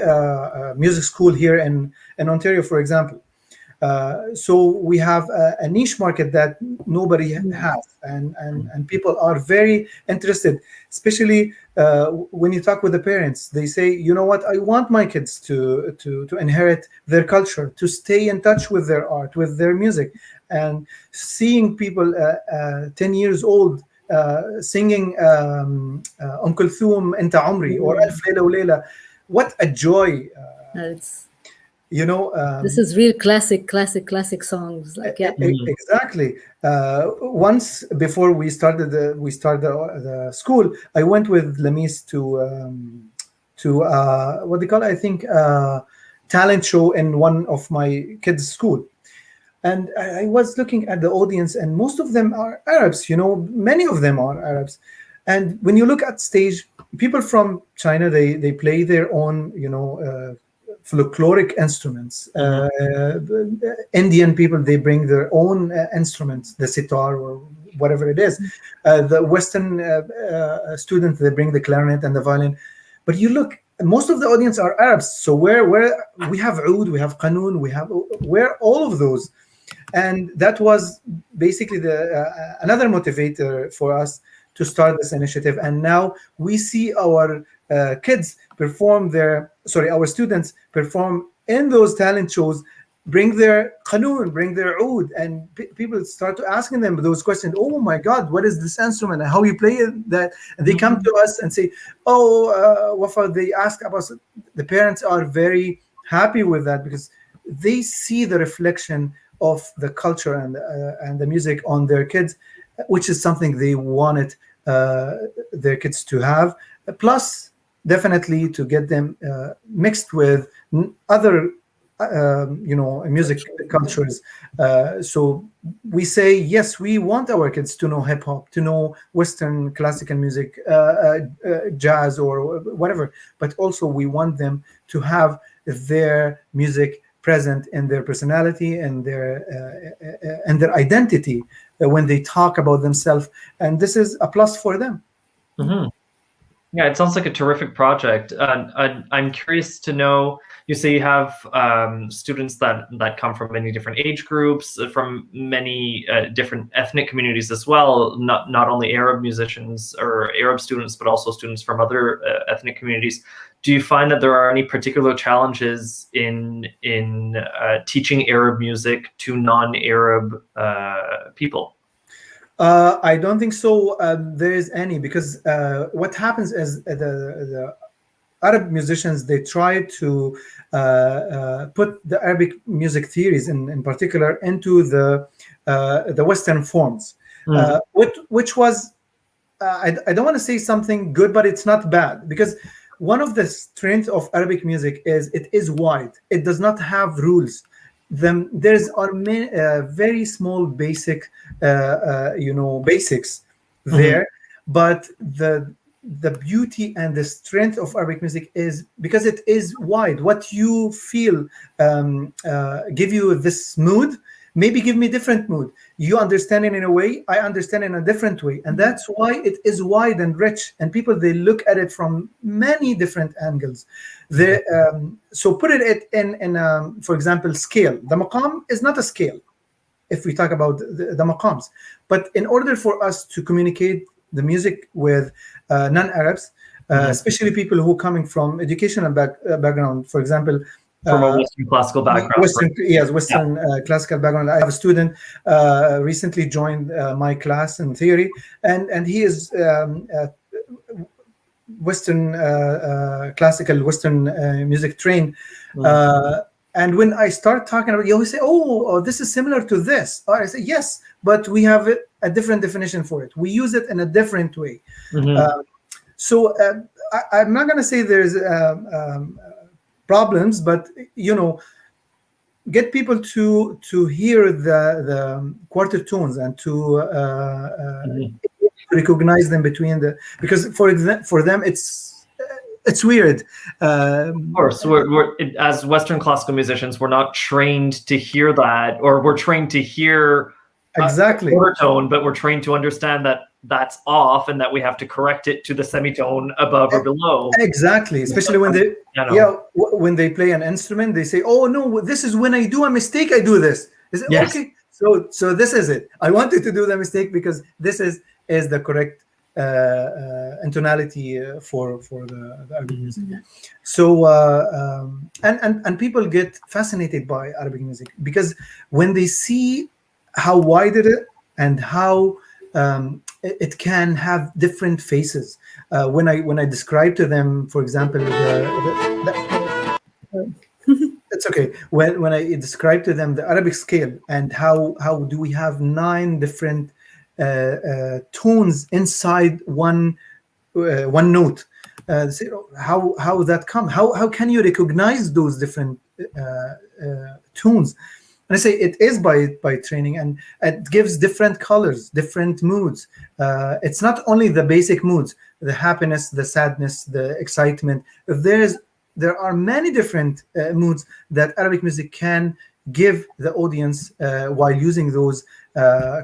music school here in Ontario, for example. So we have a niche market that nobody has, and people are very interested, especially when you talk with the parents. They say, you know what, I want my kids to inherit their culture, to stay in touch with their art, with their music, and seeing people 10 years old singing Kulthum Enta Umri or Alf Layla wa Layla. What a joy!
This is real classic songs.
Exactly. Once before we started the school, I went with Lamis to what they call, I think, talent show in one of my kids' school. And I was looking at the audience, and most of them are Arabs. Many of them are Arabs. And when you look at stage, people from China, they play their own, folkloric instruments. Indian people, they bring their own instruments, the sitar or whatever it is. The Western students, they bring the clarinet and the violin. But you look, most of the audience are Arabs. So where we have oud, we have qanun, where all of those. And that was basically another motivator for us to start this initiative. And now we see our our students perform in those talent shows, bring their qanun, bring their oud, and people start to asking them those questions. Oh my God, what is this instrument? How you play that? And they come to us and say, Wafa, they ask about. The parents are very happy with that because they see the reflection of the culture and the music on their kids, which is something they wanted their kids to have. Plus, definitely to get them mixed with other music cultures. So we say, yes, we want our kids to know hip hop, to know Western classical music, jazz or whatever, but also we want them to have their music present in their personality and their identity when they talk about themselves, and this is a plus for them.
Mm-hmm. Yeah, it sounds like a terrific project. I'm curious to know, you say you have students that come from many different age groups, from many different ethnic communities as well, not only Arab musicians or Arab students, but also students from other ethnic communities. Do you find that there are any particular challenges in teaching Arab music to non-Arab people?
I don't think so. There is any, because what happens is the Arab musicians, they try to put the Arabic music theories in particular into the Western forms, which was I don't want to say something good, but it's not bad, because one of the strengths of Arabic music is it is wide. It does not have rules. There's very small basic basics there, but the beauty and the strength of Arabic music is because it is wide. What you feel give you this mood, maybe give me different mood. You understand it in a way, I understand it in a different way, and that's why it is wide and rich, and people, they look at it from many different angles. So put it in for example, scale. The maqam is not a scale if we talk about the maqams, but in order for us to communicate the music with non-Arabs, especially people who are coming from educational background, for example,
from a Western classical background.
Western classical background. I have a student recently joined my class in theory, and he is Western classical Western music trained. and when I start talking about, you always say, "Oh, this is similar to this." Or I say, "Yes, but we have a different definition for it. We use it in a different way." So I'm not going to say there's problems, but get people to hear the quarter tones and to recognize them between because for them it's weird.
Of course, we're as Western classical musicians, we're not trained to hear that, or we're trained to hear
exactly
quarter tone, but we're trained to understand that that's off and that we have to correct it to the semitone above or below.
Exactly, especially when they when they play an instrument, they say, "Oh no, this is when I do a mistake, I do this." Is it okay? So this is it. I wanted to do the mistake because this is the correct intonality for the Arabic music. So and people get fascinated by Arabic music because when they see how wide it is and how it can have different faces. When I describe to them, for example, it's okay. When I describe to them the Arabic scale and how do we have 9 different tones inside one note. How that come? How can you recognize those different tones? And I say it is by training, and it gives different colors, different moods. It's not only the basic moods, the happiness, the sadness, the excitement. There are many different moods that Arabic music can give the audience while using those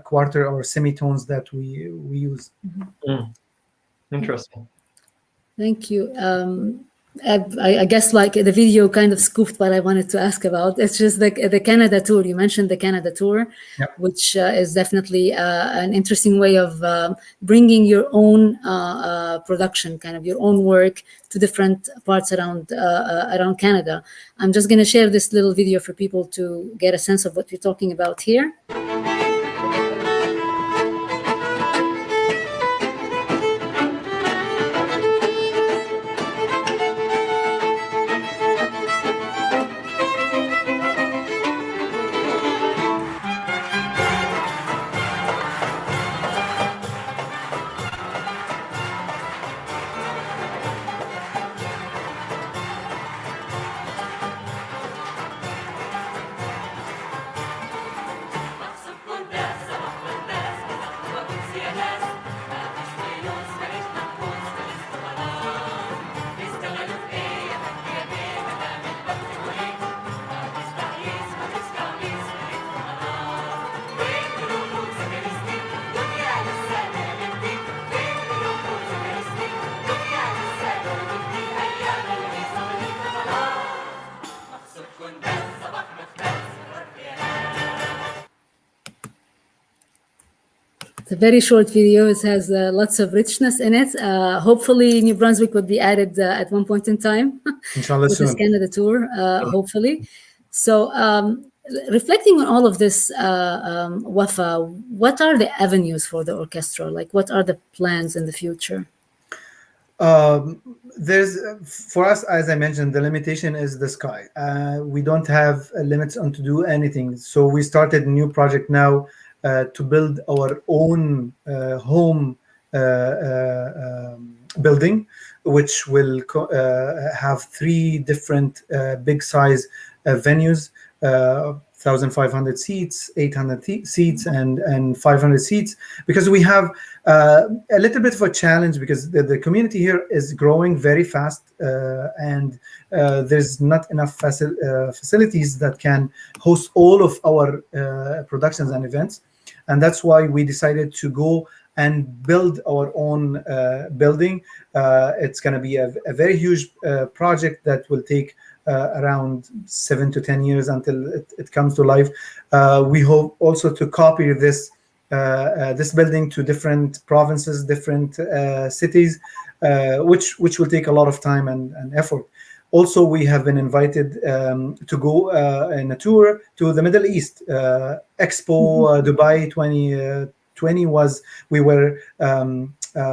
quarter or semitones that we use.
Interesting.
Thank you. I guess like the video kind of scooped what I wanted to ask about. It's just the Canada tour. You mentioned the Canada tour, which is definitely an interesting way of bringing your own production, kind of your own work to different parts around Canada. I'm just going to share this little video for people to get a sense of what we're talking about here. It's a very short video. It has lots of richness in it. Hopefully, New Brunswick would be added at one point in time.
Inshallah,
with this Canada tour, hopefully. So, reflecting on all of this, Wafa, what are the avenues for the orchestra? Like, what are the plans in the future?
There's for us, as I mentioned, the limitation is the sky. We don't have limits on to do anything. So we started a new project now to build our own home building, which will have 3 different big size venues, 1,500 seats, 800 seats, and 500 seats, because we have a little bit of a challenge because the community here is growing very fast, and there's not enough facilities that can host all of our productions and events. And that's why we decided to go and build our own building. It's going to be a very huge project that will take around 7 to 10 years until it comes to life. We hope also to copy this building to different provinces, different cities, which will take a lot of time and effort. Also, we have been invited to go in a tour to the Middle East. Expo Dubai 2020 we were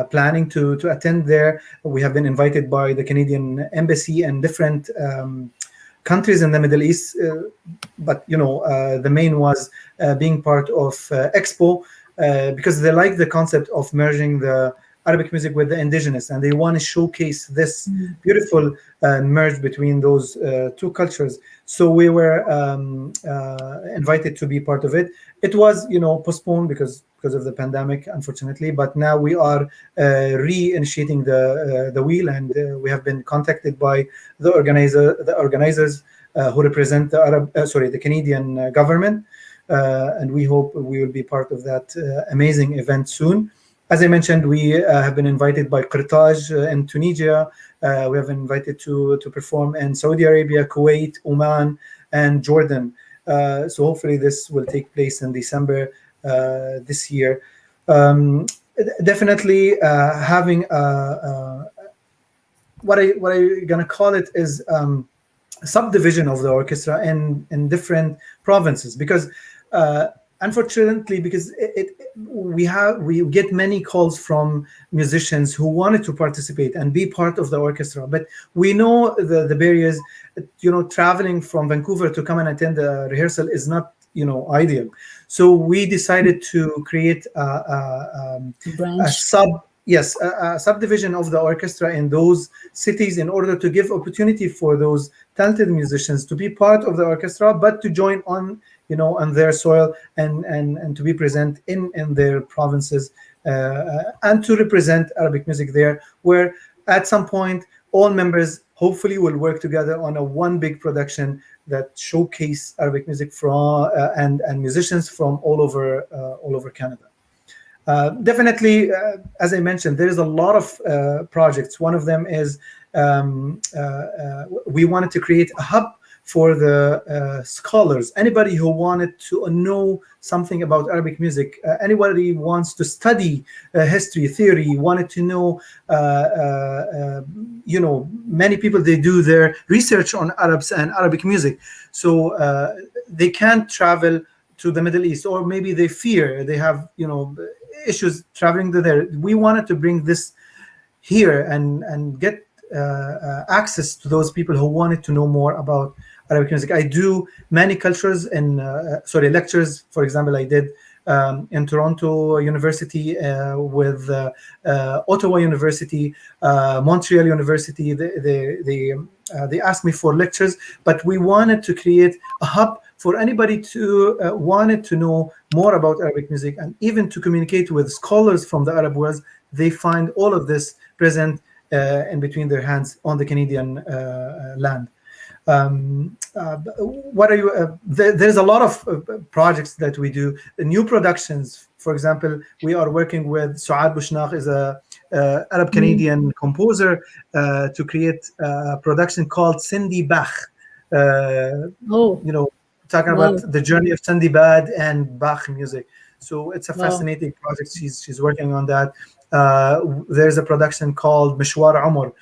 planning to attend there. We have been invited by the Canadian Embassy and different countries in the Middle East, but the main was being part of Expo because they like the concept of merging the Arabic music with the indigenous, and they want to showcase this beautiful merge between those two cultures. So we were invited to be part of it. It was, postponed because of the pandemic, unfortunately. But now we are reinitiating the wheel, and we have been contacted by the organizers who represent the Canadian government, and we hope we will be part of that amazing event soon. As I mentioned, we have been invited by Qirtaj in Tunisia. We have been invited to perform in Saudi Arabia, Kuwait, Oman, and Jordan. So hopefully this will take place in December this year. Definitely having what I'm gonna call it is subdivision of the orchestra in different provinces, because unfortunately, because we get many calls from musicians who wanted to participate and be part of the orchestra, but we know the barriers. Traveling from Vancouver to come and attend the rehearsal is not ideal. So we decided to create a subdivision of the orchestra in those cities in order to give opportunity for those talented musicians to be part of the orchestra, but to join on their soil and to be present in their provinces and to represent Arabic music there, where at some point all members hopefully will work together on a one big production that showcase Arabic music from and musicians from all over Canada. Definitely, as I mentioned, there is a lot of projects. One of them is we wanted to create a hub for the scholars, anybody who wanted to know something about Arabic music, anybody who wants to study history, theory, wanted to know, many people, they do their research on Arabs and Arabic music. So they can't travel to the Middle East, or maybe they fear, they have, issues traveling to there. We wanted to bring this here and get access to those people who wanted to know more about Arabic music. I do many cultures and lectures. For example, I did in Toronto University with Ottawa University, Montreal University. They asked me for lectures, but we wanted to create a hub for anybody to wanted to know more about Arabic music, and even to communicate with scholars from the Arab world. They find all of this present in between their hands on the Canadian land. There's a lot of projects that we do. New productions, for example, we are working with Suad Bushnaq, is a Arab Canadian composer, to create a production called Cindy Bach. Talking about the journey of Sindibad and Bach music. So it's a fascinating project. She's working on that. There's a production called Mishwar Umar.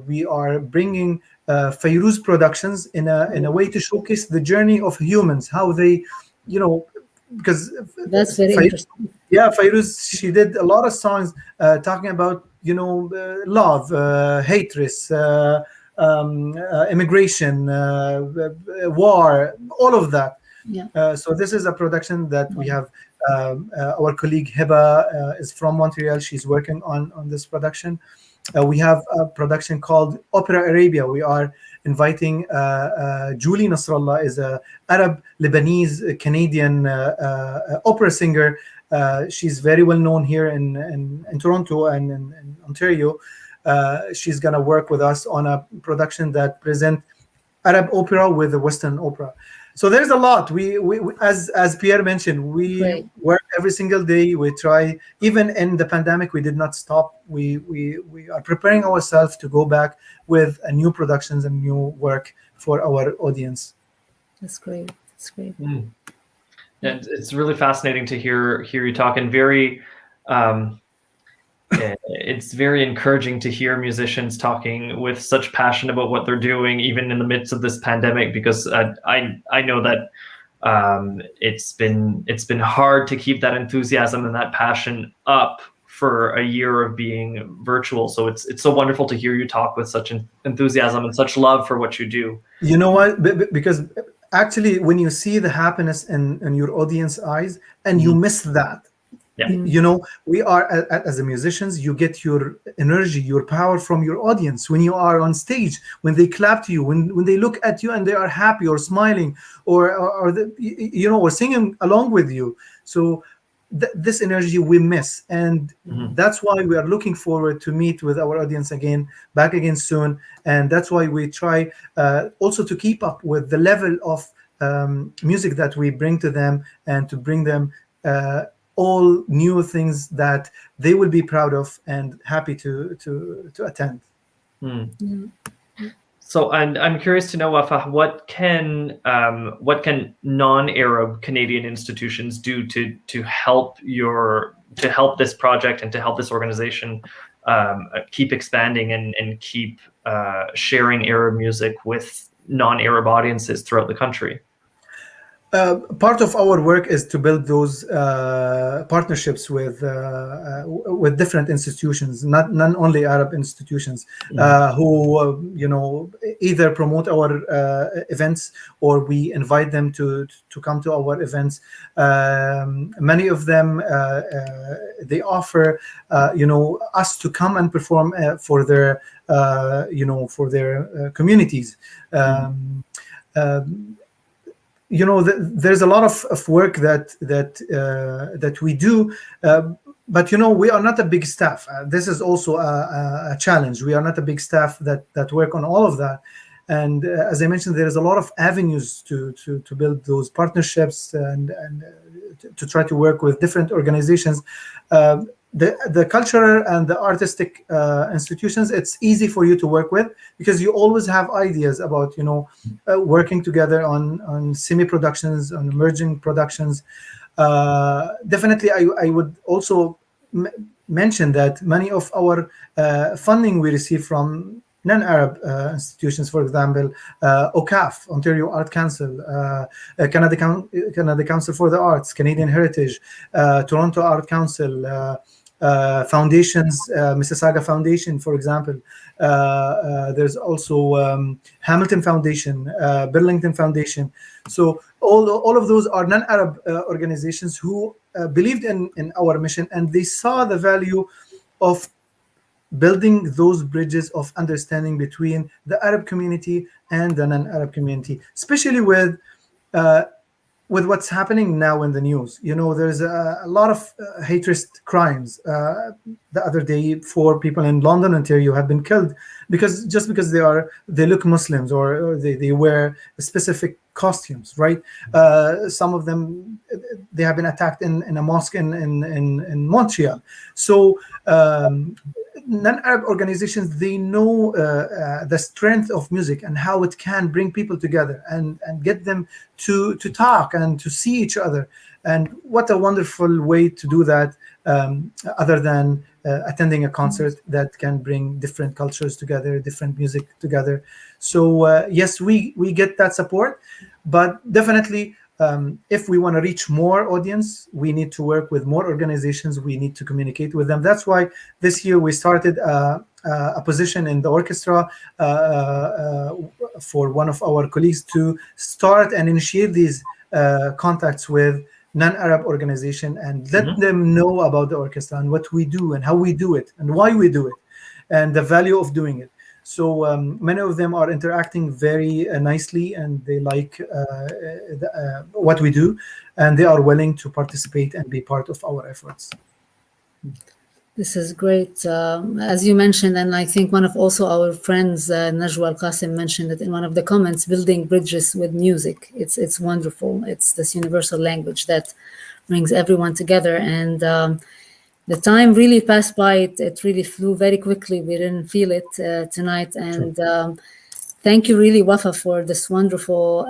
We are bringing Fairuz productions in a way to showcase the journey of humans, how they, because
that's very interesting.
Yeah, Fairuz, she did a lot of songs talking about love, hatred, immigration, war, all of that. Yeah. So this is a production that we have. Our colleague Hiba is from Montreal. She's working on this production. We have a production called Opera Arabia. We are inviting Julie Nasrallah, is a Arab Lebanese Canadian opera singer. She's very well known here in Toronto and in Ontario. She's gonna work with us on a production that present Arab opera with the Western opera. So there's a lot. We as Pierre mentioned, we work every single day. We try, even in the pandemic, we did not stop. We are preparing ourselves to go back with new productions and new work for our audience.
That's great. That's great.
And it's really fascinating to hear you talk, and very it's very encouraging to hear musicians talking with such passion about what they're doing, even in the midst of this pandemic, because I know that it's been hard to keep that enthusiasm and that passion up for a year of being virtual. So it's so wonderful to hear you talk with such enthusiasm and such love for what you do.
You know what? Because actually, when you see the happiness in your audience eyes, and you miss that, you know, we are as a musicians, you get your energy, your power from your audience when you are on stage, when they clap to you, when they look at you and they are happy or smiling or you know, or singing along with you. So this energy we miss, and that's why we are looking forward to meet with our audience back again soon. And that's why we try also to keep up with the level of music that we bring to them, and to bring them all new things that they will be proud of and happy to attend.
So I'm curious to know, Wafa, what can non-Arab Canadian institutions do to help this project and to help this organization keep expanding and keep sharing Arab music with non-Arab audiences throughout the country?
Part of our work is to build those partnerships with different institutions, not only Arab institutions, who you know, either promote our events or we invite them to come to our events. Many of them they offer you know, us to come and perform for their you know, for their communities. You know, there's a lot of work that we do, but you know, we are not a big staff. This is also a challenge. We are not a big staff that work on all of that. And as I mentioned, there is a lot of avenues to build those partnerships and to try to work with different organizations. The cultural and the artistic institutions, it's easy for you to work with because you always have ideas about, you know, working together on semi-productions, on emerging productions. Definitely, I would also mention that many of our funding we receive from non-Arab institutions, for example, OCAF, Ontario Art Council, Canada Council for the Arts, Canadian Heritage, Toronto Art Council, foundations, Mississauga Foundation, for example. There's also Hamilton Foundation, Burlington Foundation. So all of those are non-Arab organizations who believed in our mission, and they saw the value of building those bridges of understanding between the Arab community and the non-Arab community, especially with what's happening now in the news. You know, there's a lot of hatred crimes. The other day, 4 people in London, Ontario, have been killed because they look Muslims or they wear specific costumes, right? Some of them, they have been attacked in a mosque in Montreal. So non-Arab organizations, they know the strength of music and how it can bring people together and get them to talk and to see each other. And what a wonderful way to do that, other than attending a concert that can bring different cultures together, different music together. So yes, we get that support, but definitely if we want to reach more audience, we need to work with more organizations. We need to communicate with them. That's why this year we started a position in the orchestra for one of our colleagues to start and initiate these contacts with non-Arab organization and let them know about the orchestra and what we do and how we do it and why we do it and the value of doing it. So many of them are interacting very nicely, and they like what we do, and they are willing to participate and be part of our efforts.
This is great. As you mentioned, and I think one of also our friends, Najwa Al-Qasim, mentioned it in one of the comments, building bridges with music. It's wonderful. It's this universal language that brings everyone together. And the time really passed by. It really flew very quickly. We didn't feel it tonight. And thank you really, Wafa, for this wonderful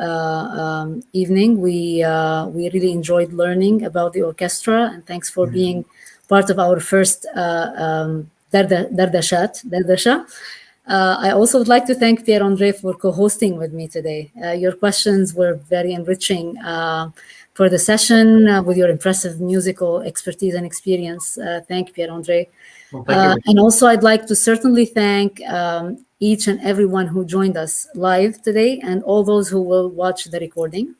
evening. We really enjoyed learning about the orchestra, and thanks for being part of our first DardaCHAT. I also would like to thank Pierre-André for co-hosting with me today. Your questions were very enriching, for the session with your impressive musical expertise and experience. Thank you, Pierre-André.
Well, thank you.
And also, I'd like to certainly thank each and everyone who joined us live today and all those who will watch the recording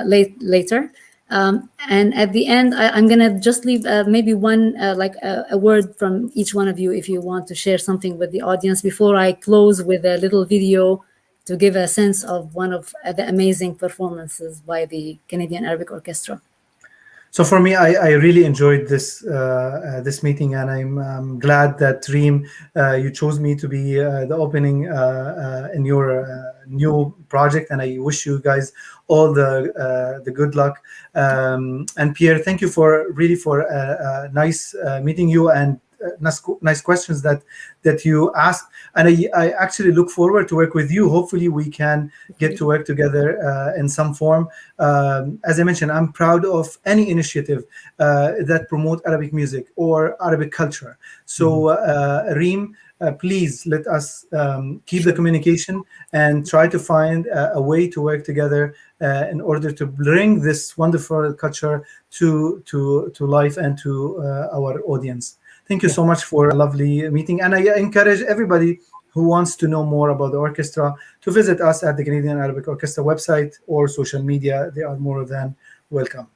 later. And at the end, I'm going to just leave maybe one, a word from each one of you if you want to share something with the audience before I close with a little video to give a sense of one of the amazing performances by the Canadian Arabic Orchestra.
So for me, I really enjoyed this meeting, and I'm glad that Reem, you chose me to be the opening in your new project, and I wish you guys all the good luck. And Pierre, thank you for nice meeting you and nice questions that you asked, and I actually look forward to work with you. Hopefully we can get to work together in some form. As I mentioned, I'm proud of any initiative that promote Arabic music or Arabic culture. So Reem, please let us keep the communication and try to find a way to work together in order to bring this wonderful culture to life and to our audience. Thank you so much for a lovely meeting. And I encourage everybody who wants to know more about the orchestra to visit us at the Canadian Arabic Orchestra website or social media. They are more than welcome.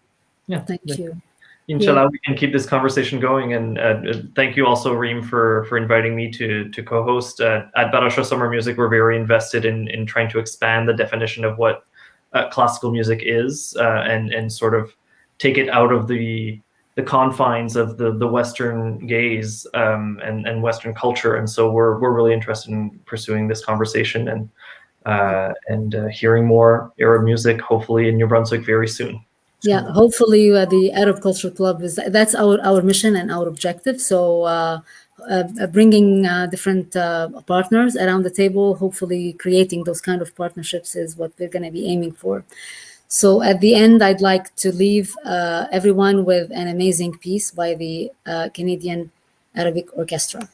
Yeah,
Thank you.
Inshallah, we can keep this conversation going. And thank you also, Reem, for inviting me to co-host. At Barachois Summer Music, we're very invested in trying to expand the definition of what classical music is and sort of take it out of the confines of the Western gaze and Western culture, and so we're really interested in pursuing this conversation and hearing more Arab music, hopefully in New Brunswick very soon.
Yeah, hopefully the Arab Cultural Club that's our mission and our objective. So bringing different partners around the table, hopefully creating those kind of partnerships is what we're going to be aiming for. So at the end, I'd like to leave everyone with an amazing piece by the Canadian Arabic Orchestra.